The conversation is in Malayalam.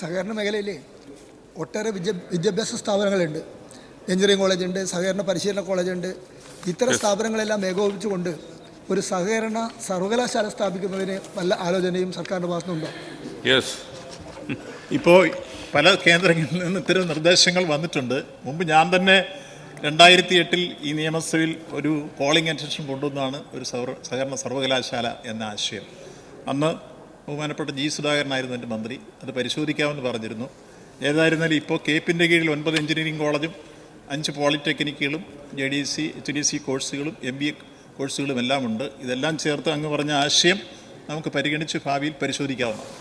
സഹകരണ മേഖലയിൽ ഒട്ടേറെ വിദ്യാഭ്യാസ സ്ഥാപനങ്ങളുണ്ട്. എഞ്ചിനീയറിംഗ് കോളേജുണ്ട്, സഹകരണ പരിശീലന കോളേജുണ്ട്. ഇത്തരം സ്ഥാപനങ്ങളെല്ലാം ഏകോപിപ്പിച്ചുകൊണ്ട് ഒരു സഹകരണ സർവകലാശാല സ്ഥാപിക്കുന്നതിന് വല്ല ആലോചനയും സർക്കാരിൻ്റെ ഭാഗത്തുനിന്നുണ്ടോ? ഇപ്പോൾ പല കേന്ദ്രങ്ങളിൽ നിന്ന് ഇത്തരം നിർദ്ദേശങ്ങൾ വന്നിട്ടുണ്ട്. മുമ്പ് ഞാൻ തന്നെ 2008 ഈ നിയമസഭയിൽ ഒരു പോളിംഗ് അറ്റൻഷൻ കൊണ്ടുവന്നാണ് ഒരു സഹകരണ സർവകലാശാല എന്ന ആശയം. അന്ന് ബഹുമാനപ്പെട്ട ജി സുധാകരനായിരുന്നു എൻ്റെ മന്ത്രി. അത് പരിശോധിക്കാമെന്ന് പറഞ്ഞിരുന്നു. ഏതായിരുന്നാലും ഇപ്പോൾ കേപ്പിൻ്റെ കീഴിൽ 9 എഞ്ചിനീയറിംഗ് കോളേജും 5 പോളിടെക്നിക്കുകളും JDC HDC കോഴ്സുകളും MBA കോഴ്സുകളും എല്ലാം ഉണ്ട്. ഇതെല്ലാം ചേർത്ത് അങ്ങ് പറഞ്ഞ ആശയം നമുക്ക് പരിഗണിച്ച് ഭാവിയിൽ പരിശോധിക്കാവുന്നതാണ്.